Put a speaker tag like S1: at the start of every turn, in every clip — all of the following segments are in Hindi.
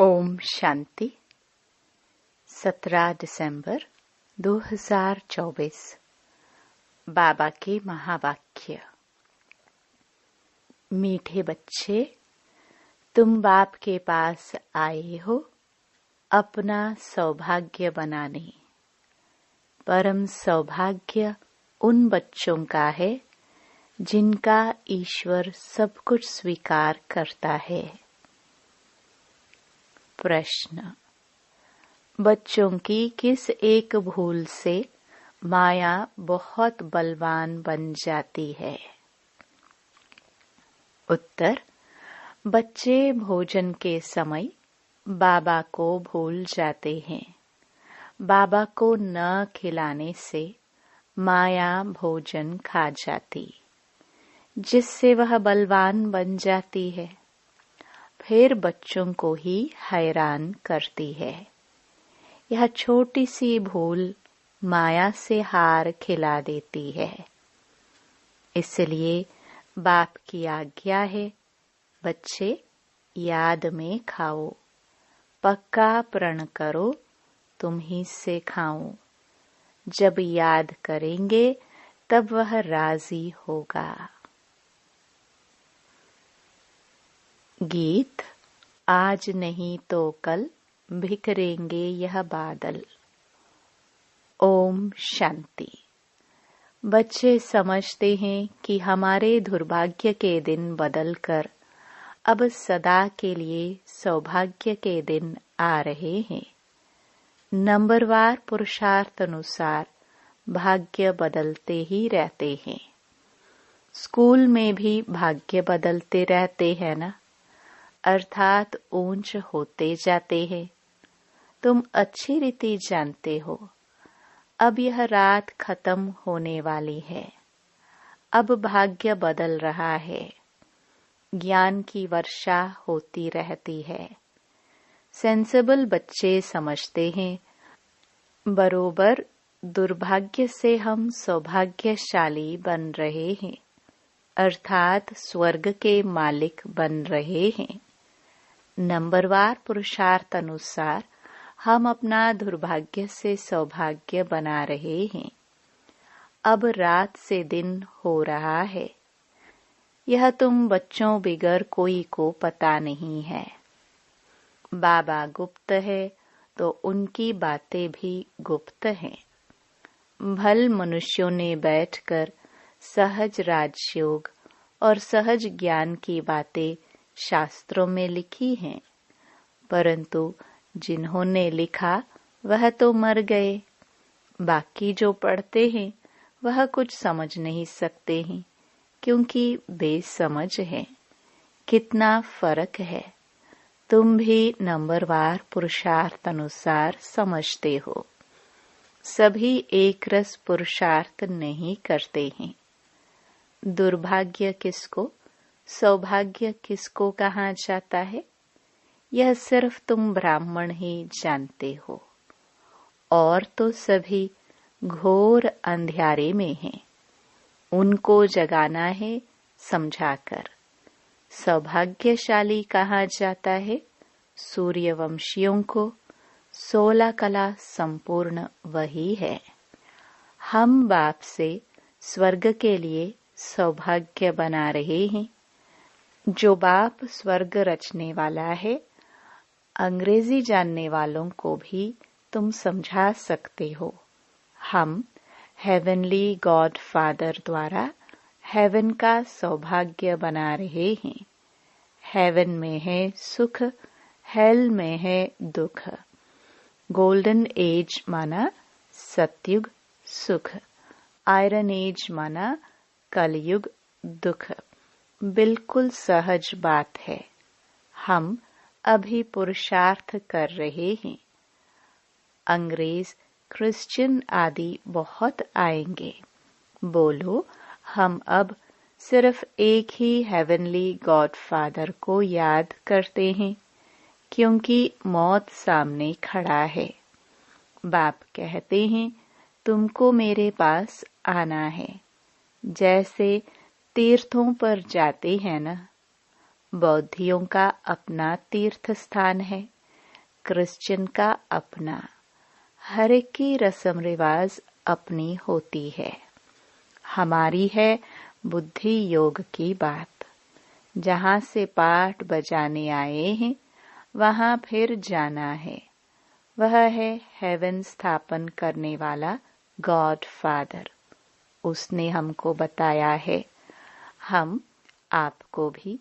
S1: ओम शांति। 17 दिसंबर 2024। बाबा के महावाक्य। मीठे बच्चे, तुम बाप के पास आए हो अपना सौभाग्य बनाने। परम सौभाग्य उन बच्चों का है जिनका ईश्वर सब कुछ स्वीकार करता है। प्रश्न: बच्चों की किस एक भूल से माया बहुत बलवान बन जाती है? उत्तर: बच्चे भोजन के समय बाबा को भूल जाते हैं। बाबा को न खिलाने से माया भोजन खा जाती, जिससे वह बलवान बन जाती है। फिर बच्चों को ही हैरान करती है। यह छोटी सी भूल माया से हार खिला देती है। इसलिए बाप की आज्ञा है, बच्चे याद में खाओ, पक्का प्रण करो तुम ही से खाऊं। जब याद करेंगे तब वह राजी होगा। गीत। आज नहीं तो कल बिखरेंगे यह बादल। ओम शांति। बच्चे समझते हैं कि हमारे दुर्भाग्य के दिन बदलकर अब सदा के लिए सौभाग्य के दिन आ रहे हैं। नंबरवार पुरुषार्थ अनुसार भाग्य बदलते ही रहते हैं। स्कूल में भी भाग्य बदलते रहते हैं ना, अर्थात ऊंच होते जाते हैं। तुम अच्छी रीति जानते हो, अब यह रात खत्म होने वाली है। अब भाग्य बदल रहा है। ज्ञान की वर्षा होती रहती है। सेंसिबल बच्चे समझते हैं, बरोबर दुर्भाग्य से हम सौभाग्यशाली बन रहे हैं, अर्थात स्वर्ग के मालिक बन रहे हैं। नंबरवार पुरुषार्थ अनुसार हम अपना दुर्भाग्य से सौभाग्य बना रहे हैं। अब रात से दिन हो रहा है। यह तुम बच्चों बिगर कोई को पता नहीं है। बाबा गुप्त है तो उनकी बातें भी गुप्त हैं। भल मनुष्यों ने बैठकर सहज राजयोग और सहज ज्ञान की बातें शास्त्रों में लिखी हैं, परंतु जिन्होंने लिखा वह तो मर गए। बाकी जो पढ़ते हैं वह कुछ समझ नहीं सकते हैं, क्योंकि बेसमझ हैं। कितना फर्क है। तुम भी नंबरवार पुरुषार्थ अनुसार समझते हो। सभी एक रस पुरुषार्थ नहीं करते हैं। दुर्भाग्य किसको, सौभाग्य किसको कहा जाता है, यह सिर्फ तुम ब्राह्मण ही जानते हो। और तो सभी घोर अंधियारे में हैं। उनको जगाना है समझाकर। सौभाग्यशाली कहा जाता है सूर्यवंशियों को। 16 कला संपूर्ण वही है। हम बाप से स्वर्ग के लिए सौभाग्य बना रहे हैं। जो बाप स्वर्ग रचने वाला है, अंग्रेजी जानने वालों को भी तुम समझा सकते हो। हम हेवनली गॉड फादर द्वारा हेवन का सौभाग्य बना रहे हैं। हेवन में है सुख, हेल में है दुख। गोल्डन एज माना सतयुग सुख, आयरन एज माना कलयुग दुख। बिल्कुल सहज बात है। हम अभी पुरुषार्थ कर रहे हैं। अंग्रेज, क्रिश्चियन आदि बहुत आएंगे। बोलो, हम अब सिर्फ एक ही हेवनली गॉड फादर को याद करते हैं, क्योंकि मौत सामने खड़ा है। बाप कहते हैं, तुमको मेरे पास आना है। जैसे तीर्थों पर जाते हैं ना, बौद्धियों का अपना तीर्थ स्थान है, क्रिश्चियन का अपना। हर एक की रस्म रिवाज अपनी होती है। हमारी है बुद्धि योग की बात। जहाँ से पाठ बजाने आए हैं वहाँ फिर जाना है। वह है हेवन स्थापन करने वाला गॉड फादर। उसने हमको बताया है। हम आपको भी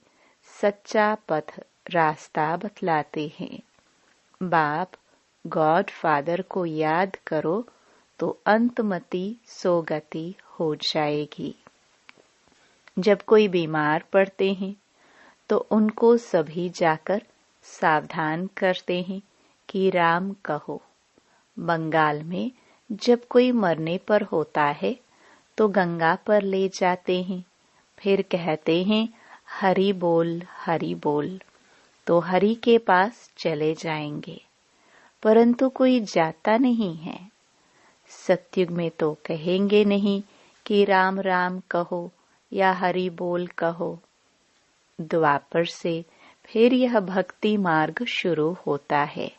S1: सच्चा पथ रास्ता बतलाते हैं। बाप गॉड फादर को याद करो तो अंतमति सोगति हो जाएगी। जब कोई बीमार पड़ते हैं तो उनको सभी जाकर सावधान करते हैं कि राम कहो। बंगाल में जब कोई मरने पर होता है तो गंगा पर ले जाते हैं, फिर कहते हैं हरि बोल हरि बोल, तो हरि के पास चले जाएंगे। परंतु कोई जाता नहीं है। सतयुग में तो कहेंगे नहीं कि राम राम कहो या हरि बोल कहो। द्वापर से फिर यह भक्ति मार्ग शुरू होता है।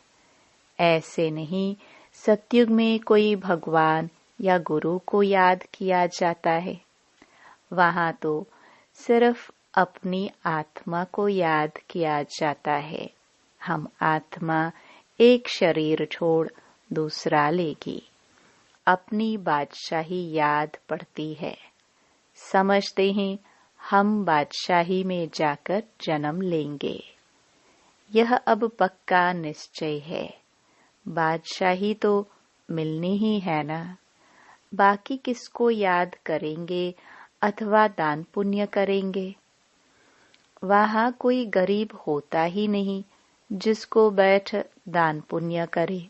S1: ऐसे नहीं सतयुग में कोई भगवान या गुरु को याद किया जाता है। वहाँ तो सिर्फ अपनी आत्मा को याद किया जाता है। हम आत्मा एक शरीर छोड़ दूसरा लेगी। अपनी बादशाही याद पड़ती है। समझते हैं हम बादशाही में जाकर जन्म लेंगे। यह अब पक्का निश्चय है। बादशाही तो मिलनी ही है ना। बाकी किसको याद करेंगे अथवा दान पुण्य करेंगे। वहाँ कोई गरीब होता ही नहीं जिसको बैठ दान पुण्य करे।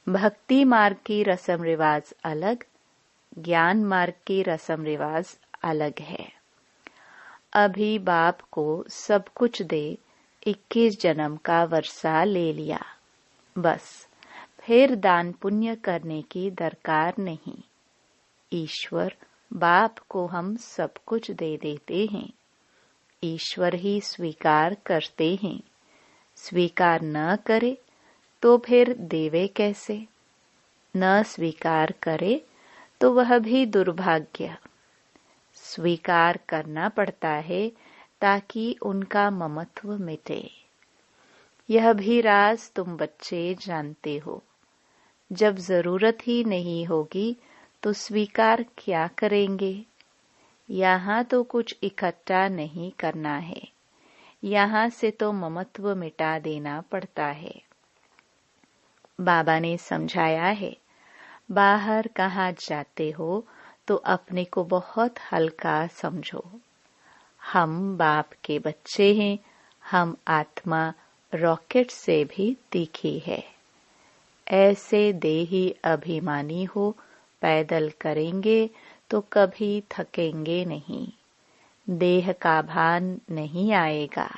S1: भक्ति मार्ग की रस्म रिवाज अलग, ज्ञान मार्ग की रस्म रिवाज अलग है। अभी बाप को सब कुछ दे 21 जन्म का वर्षा ले लिया, बस फिर दान पुण्य करने की दरकार नहीं। ईश्वर बाप को हम सब कुछ दे देते हैं। ईश्वर ही स्वीकार करते हैं। स्वीकार न करे तो फिर देवे कैसे। न स्वीकार करे तो वह भी दुर्भाग्य। स्वीकार करना पड़ता है ताकि उनका ममत्व मिटे। यह भी राज तुम बच्चे जानते हो। जब जरूरत ही नहीं होगी तो स्वीकार क्या करेंगे। यहाँ तो कुछ इकट्ठा नहीं करना है। यहाँ से तो ममत्व मिटा देना पड़ता है। बाबा ने समझाया है, बाहर कहाँ जाते हो तो अपने को बहुत हल्का समझो। हम बाप के बच्चे हैं। हम आत्मा रॉकेट से भी तीखी है। ऐसे देही अभिमानी हो पैदल करेंगे तो कभी थकेंगे नहीं। देह का भान नहीं आएगा।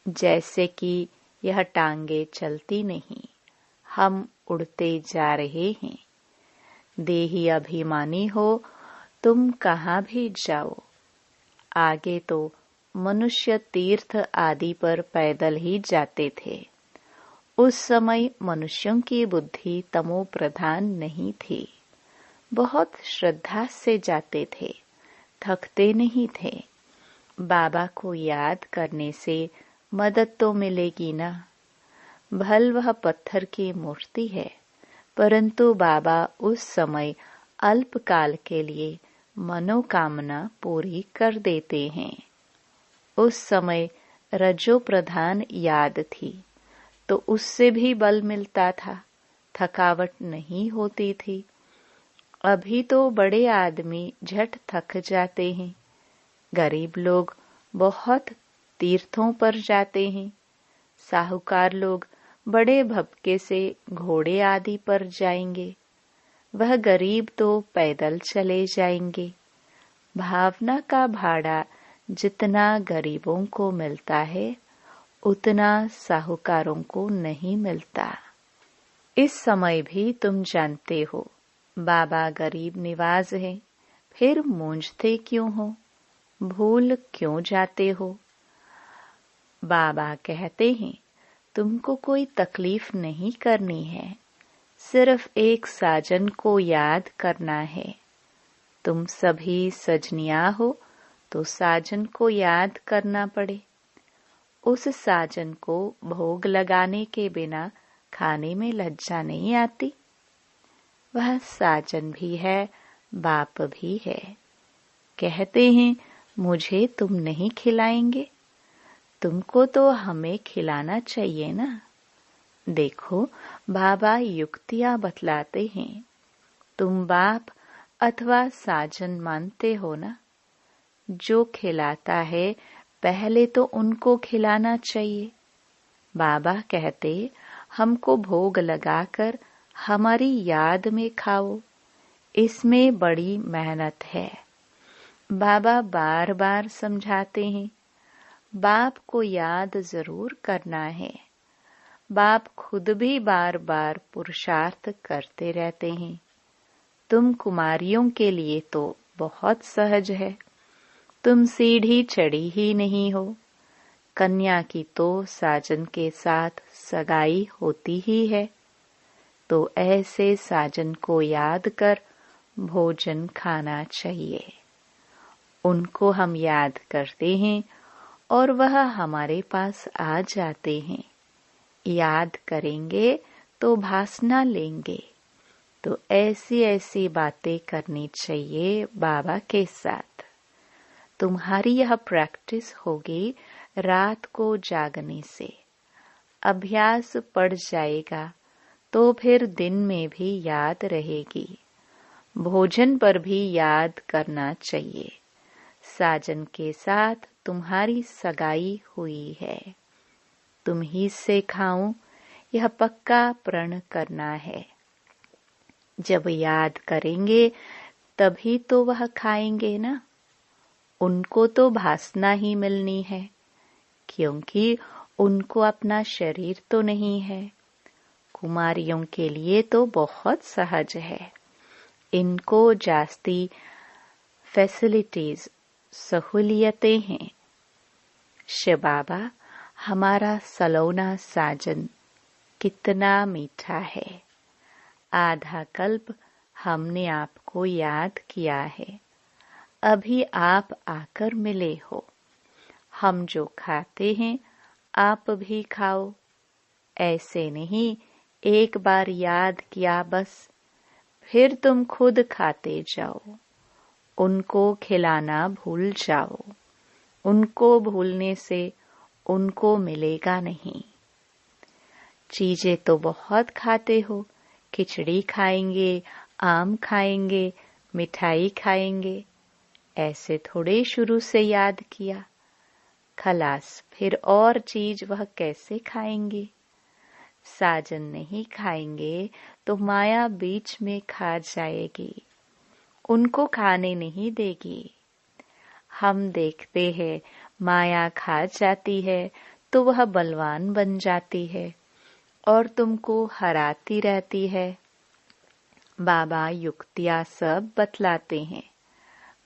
S1: जैसे कि यह टांगे चलती नहीं, हम उड़ते जा रहे हैं। देही अभिमानी हो तुम कहाँ भी जाओ। आगे तो मनुष्य तीर्थ आदि पर पैदल ही जाते थे। उस समय मनुष्यों की बुद्धि तमो प्रधान नहीं थी। बहुत श्रद्धा से जाते थे, थकते नहीं थे। बाबा को याद करने से मदद तो मिलेगी ना। भल वह पत्थर की मूर्ति है, परंतु बाबा उस समय अल्पकाल के लिए मनोकामना पूरी कर देते हैं। उस समय रजो प्रधान याद थी तो उससे भी बल मिलता था, थकावट नहीं होती थी। अभी तो बड़े आदमी झट थक जाते हैं। गरीब लोग बहुत तीर्थों पर जाते हैं। साहूकार लोग बड़े भपके से घोड़े आदि पर जाएंगे। वह गरीब तो पैदल चले जाएंगे। भावना का भाड़ा जितना गरीबों को मिलता है उतना साहूकारों को नहीं मिलता। इस समय भी तुम जानते हो बाबा गरीब निवाज है, फिर मूंझते क्यों हो, भूल क्यों जाते हो। बाबा कहते हैं तुमको कोई तकलीफ नहीं करनी है, सिर्फ एक साजन को याद करना है। तुम सभी सजनिया हो तो साजन को याद करना पड़े। उस साजन को भोग लगाने के बिना खाने में लज्जा नहीं आती। वह साजन भी है, बाप भी है। कहते हैं मुझे तुम नहीं खिलाएंगे, तुमको तो हमें खिलाना चाहिए ना। देखो बाबा युक्तियां बतलाते हैं। तुम बाप अथवा साजन मानते हो ना, जो खिलाता है पहले तो उनको खिलाना चाहिए। बाबा कहते हमको भोग लगाकर हमारी याद में खाओ, इसमें बड़ी मेहनत है। बाबा बार बार समझाते हैं, बाप को याद जरूर करना है। बाप खुद भी बार बार पुरुषार्थ करते रहते हैं। तुम कुमारियों के लिए तो बहुत सहज है, तुम सीढ़ी चढ़ी ही नहीं हो। कन्या की तो साजन के साथ सगाई होती ही है, तो ऐसे साजन को याद कर भोजन खाना चाहिए। उनको हम याद करते हैं और वह हमारे पास आ जाते हैं। याद करेंगे तो भासना लेंगे। तो ऐसी ऐसी बातें करनी चाहिए बाबा के साथ। तुम्हारी यह प्रैक्टिस होगी रात को जागने से। अभ्यास पड़ जाएगा तो फिर दिन में भी याद रहेगी। भोजन पर भी याद करना चाहिए। साजन के साथ तुम्हारी सगाई हुई है, तुम ही से खाऊं, यह पक्का प्रण करना है। जब याद करेंगे तभी तो वह खाएंगे ना। उनको तो भासना ही मिलनी है, क्योंकि उनको अपना शरीर तो नहीं है। कुमारियों के लिए तो बहुत सहज है। इनको जास्ती फैसिलिटीज, सहूलियतें हैं। शिव बाबा हमारा सलोना साजन कितना मीठा है। आधा कल्प हमने आपको याद किया है, अभी आप आकर मिले हो। हम जो खाते हैं आप भी खाओ। ऐसे नहीं एक बार याद किया बस, फिर तुम खुद खाते जाओ। उनको खिलाना भूल जाओ। उनको भूलने से उनको मिलेगा नहीं। चीजें तो बहुत खाते हो, खिचड़ी खाएंगे, आम खाएंगे, मिठाई खाएंगे। ऐसे थोड़े शुरू से याद किया। खलास, फिर और चीज वह कैसे खाएंगे? साजन नहीं खाएंगे तो माया बीच में खा जाएगी, उनको खाने नहीं देगी। हम देखते हैं माया खा जाती है तो वह बलवान बन जाती है और तुमको हराती रहती है। बाबा युक्तियां सब बतलाते हैं।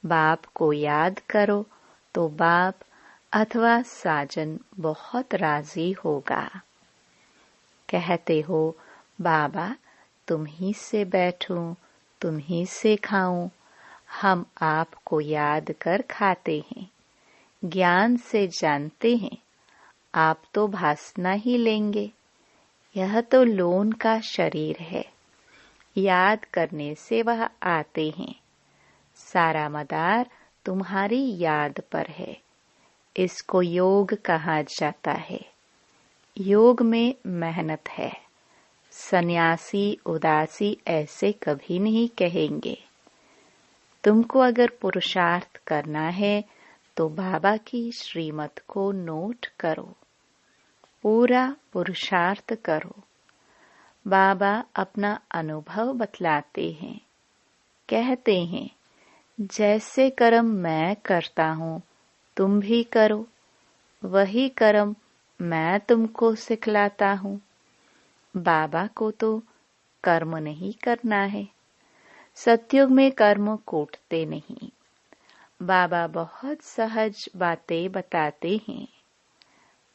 S1: बाप को याद करो तो बाप अथवा साजन बहुत राजी होगा। कहते हो बाबा तुम ही से बैठूं, तुम ही से खाऊं। हम आपको याद कर खाते हैं, ज्ञान से जानते हैं। आप तो भासना ही लेंगे। यह तो लोन का शरीर है, याद करने से वह आते हैं। सारा मदार तुम्हारी याद पर है। इसको योग कहा जाता है। योग में मेहनत है। सन्यासी उदासी ऐसे कभी नहीं कहेंगे। तुमको अगर पुरुषार्थ करना है तो बाबा की श्रीमत को नोट करो, पूरा पुरुषार्थ करो। बाबा अपना अनुभव बतलाते हैं। कहते हैं जैसे कर्म मैं करता हूँ तुम भी करो, वही कर्म मैं तुमको सिखलाता हूँ। बाबा को तो कर्म नहीं करना है। सतयुग में कर्म कोटते नहीं। बाबा बहुत सहज बातें बताते हैं।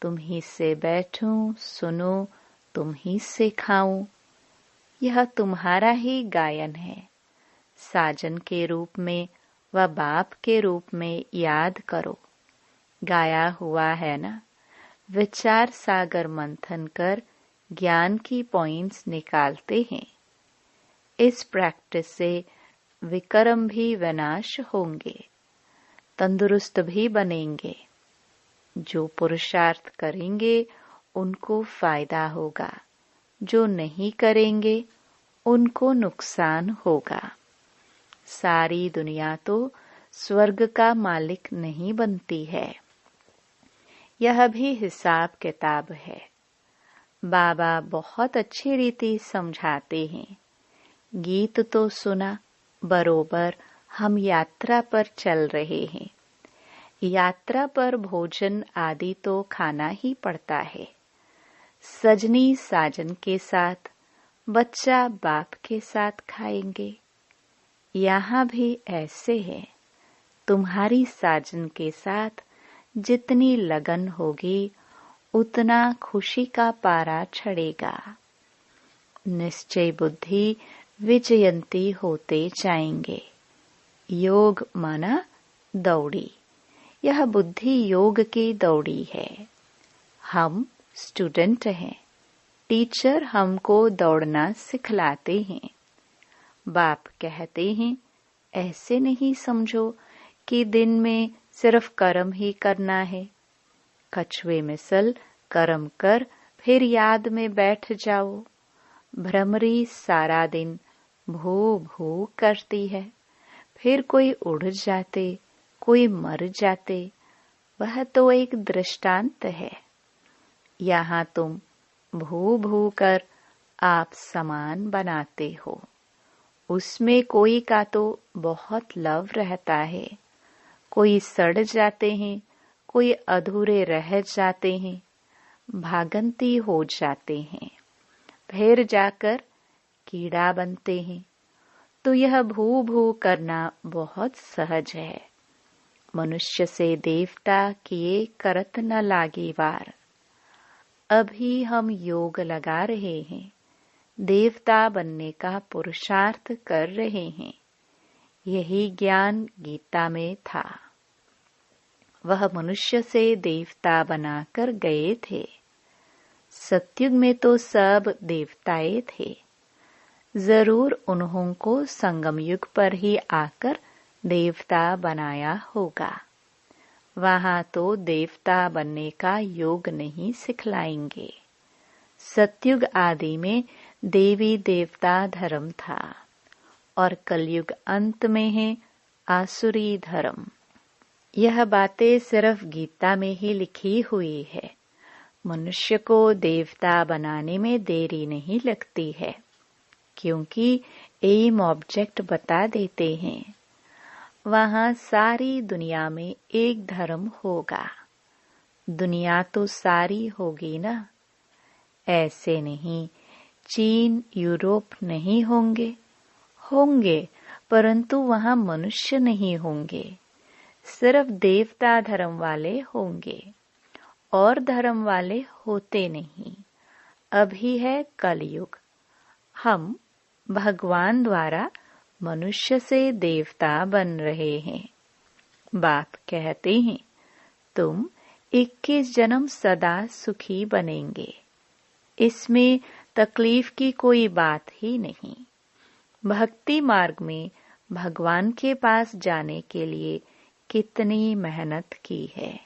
S1: तुम ही से बैठूं, सुनूं, तुम ही से खाऊं। यह तुम्हारा ही गायन है। साजन के रूप में व बाप के रूप में याद करो। गाया हुआ है ना। विचार सागर मंथन कर ज्ञान की पॉइंट्स निकालते हैं। इस प्रैक्टिस से विकर्म भी विनाश होंगे, तंदुरुस्त भी बनेंगे। जो पुरुषार्थ करेंगे उनको फायदा होगा, जो नहीं करेंगे उनको नुकसान होगा। सारी दुनिया तो स्वर्ग का मालिक नहीं बनती है। यह भी हिसाब किताब है। बाबा बहुत अच्छी रीति समझाते हैं। गीत तो सुना, बरोबर हम यात्रा पर चल रहे हैं। यात्रा पर भोजन आदि तो खाना ही पड़ता है। सजनी साजन के साथ, बच्चा बाप के साथ खाएंगे। यहाँ भी ऐसे है। तुम्हारी साजन के साथ जितनी लगन होगी उतना खुशी का पारा चढ़ेगा। निश्चय बुद्धि विजयंती होते जाएंगे। योग माना दौड़ी। यह बुद्धि योग की दौड़ी है। हम स्टूडेंट हैं। टीचर हमको दौड़ना सिखलाते हैं। बाप कहते हैं, ऐसे नहीं समझो कि दिन में सिर्फ कर्म ही करना है। कछुए मिसल कर्म कर फिर याद में बैठ जाओ। भ्रमरी सारा दिन भू भू करती है, फिर कोई उड़ जाते, कोई मर जाते। वह तो एक दृष्टांत है। यहाँ तुम भू भू कर आप समान बनाते हो। उसमें कोई का तो बहुत लव रहता है, कोई सड़ जाते हैं, कोई अधूरे रह जाते हैं, भागंती हो जाते हैं, फिर जाकर कीड़ा बनते हैं। तो यह भू भू करना बहुत सहज है। मनुष्य से देवता किए करत न लागी वार। अभी हम योग लगा रहे हैं, देवता बनने का पुरुषार्थ कर रहे हैं। यही ज्ञान गीता में था। वह मनुष्य से देवता बनाकर गए थे। सतयुग में तो सब देवताएं थे। जरूर उन्हों को संगम युग पर ही आकर देवता बनाया होगा। वहां तो देवता बनने का योग नहीं सिखलाएंगे। सतयुग आदि में देवी देवता धर्म था और कलयुग अंत में है आसुरी धर्म। यह बातें सिर्फ गीता में ही लिखी हुई है। मनुष्य को देवता बनाने में देरी नहीं लगती है, क्योंकि एम ऑब्जेक्ट बता देते हैं। वहां सारी दुनिया में एक धर्म होगा। दुनिया तो सारी होगी ना। ऐसे नहीं चीन यूरोप नहीं होंगे, होंगे परंतु वहां मनुष्य नहीं होंगे। सिर्फ देवता धर्म वाले होंगे और धर्म वाले होते नहीं। अभी है कलयुग। हम भगवान द्वारा मनुष्य से देवता बन रहे हैं। बाप कहते हैं, तुम 21 जन्म सदा सुखी बनेंगे। इसमें तकलीफ की कोई बात ही नहीं। भक्ति मार्ग में भगवान के पास जाने के लिए कितनी मेहनत की है।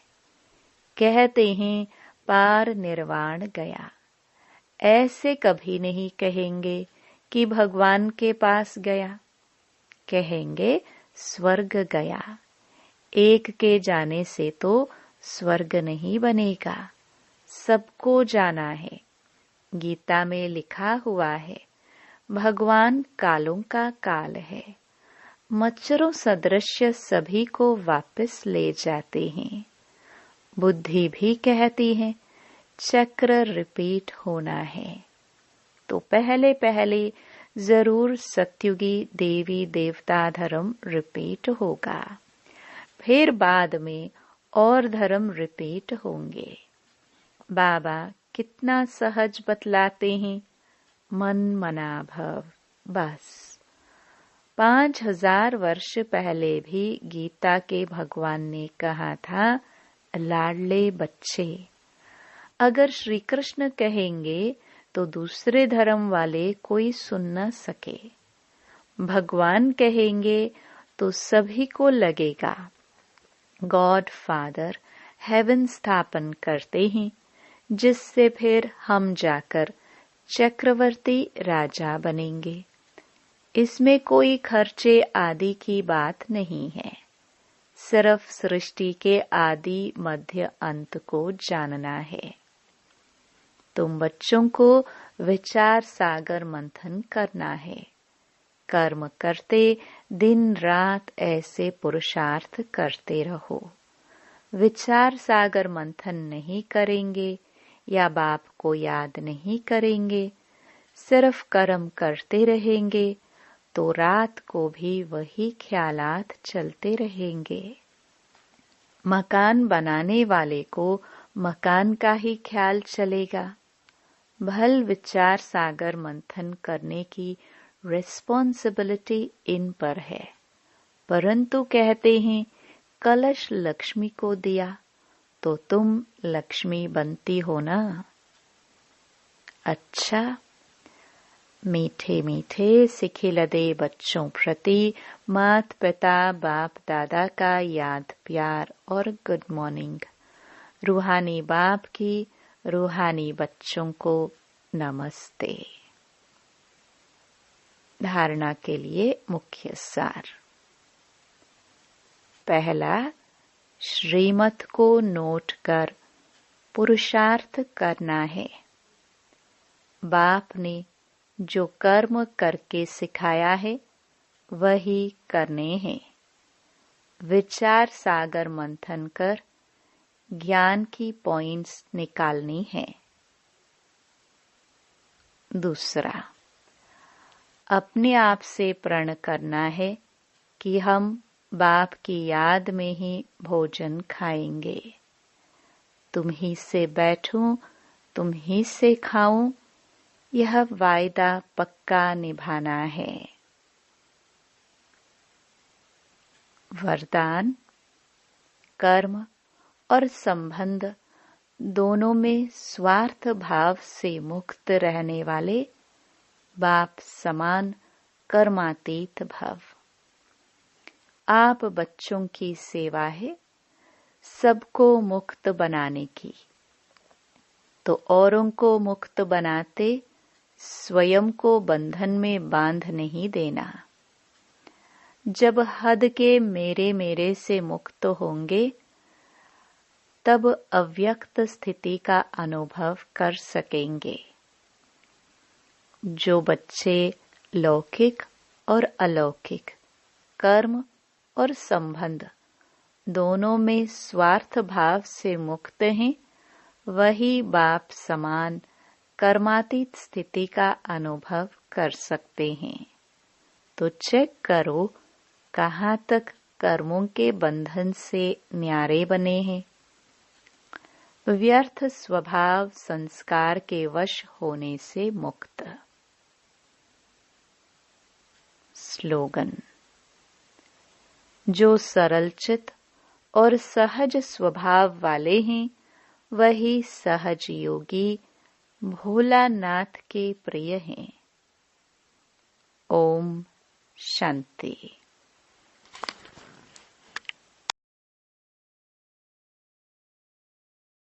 S1: कहते हैं पार निर्वाण गया। ऐसे कभी नहीं कहेंगे कि भगवान के पास गया। कहेंगे स्वर्ग गया। एक के जाने से तो स्वर्ग नहीं बनेगा, सबको जाना है। गीता में लिखा हुआ है, भगवान कालों का काल है। मच्छरों सदृश्य सभी को वापस ले जाते हैं। बुद्धि भी कहती है चक्र रिपीट होना है। तो पहले पहले जरूर सत्युगी देवी देवता धर्म रिपीट होगा, फिर बाद में और धर्म रिपीट होंगे। बाबा कितना सहज बतलाते हैं, मन मना भव। बस 5000 वर्ष पहले भी गीता के भगवान ने कहा था, लाडले बच्चे। अगर श्री कृष्ण कहेंगे तो दूसरे धर्म वाले कोई सुन न सके। भगवान कहेंगे तो सभी को लगेगा गॉड फादर हेवन स्थापन करते हैं, जिससे फिर हम जाकर चक्रवर्ती राजा बनेंगे। इसमें कोई खर्चे आदि की बात नहीं है, सिर्फ सृष्टि के आदि मध्य अंत को जानना है। तुम बच्चों को विचार सागर मंथन करना है। कर्म करते दिन रात ऐसे पुरुषार्थ करते रहो। विचार सागर मंथन नहीं करेंगे या बाप को याद नहीं करेंगे, सिर्फ कर्म करते रहेंगे तो रात को भी वही ख्यालात चलते रहेंगे। मकान बनाने वाले को मकान का ही ख्याल चलेगा। भल विचार सागर मंथन करने की रिस्पॉन्सिबिलिटी इन पर है, परंतु कहते हैं कलश लक्ष्मी को दिया तो तुम लक्ष्मी बनती हो ना। अच्छा, मीठे मीठे सिखिलदे बच्चों प्रति मात पिता बाप दादा का याद प्यार और गुड मॉर्निंग। रूहानी बाप की रूहानी बच्चों को नमस्ते। धारणा के लिए मुख्य सार। पहला, श्रीमत को नोट कर पुरुषार्थ करना है। बाप ने जो कर्म करके सिखाया है वही करने हैं। विचार सागर मंथन कर ज्ञान की पॉइंट्स निकालनी है। दूसरा, अपने आप से प्रण करना है कि हम बाप की याद में ही भोजन खाएंगे। तुम ही से बैठूं, तुम ही से खाऊं, यह वायदा पक्का निभाना है। वरदान, कर्म और संबंध दोनों में स्वार्थ भाव से मुक्त रहने वाले बाप समान कर्मातीत भव। आप बच्चों की सेवा है सबको मुक्त बनाने की, तो औरों को मुक्त बनाते स्वयं को बंधन में बांध नहीं देना। जब हद के मेरे से मुक्त होंगे तब अव्यक्त स्थिति का अनुभव कर सकेंगे। जो बच्चे लौकिक और अलौकिक कर्म और संबंध दोनों में स्वार्थ भाव से मुक्त हैं, वही बाप समान कर्मातीत स्थिति का अनुभव कर सकते हैं। तो चेक करो कहाँ तक कर्मों के बंधन से न्यारे बने हैं। व्यर्थ स्वभाव संस्कार के वश होने से मुक्त। स्लोगन, जो सरल चित और सहज स्वभाव वाले हैं वही सहज योगी भोलानाथ के प्रिय हैं। ओम शांति।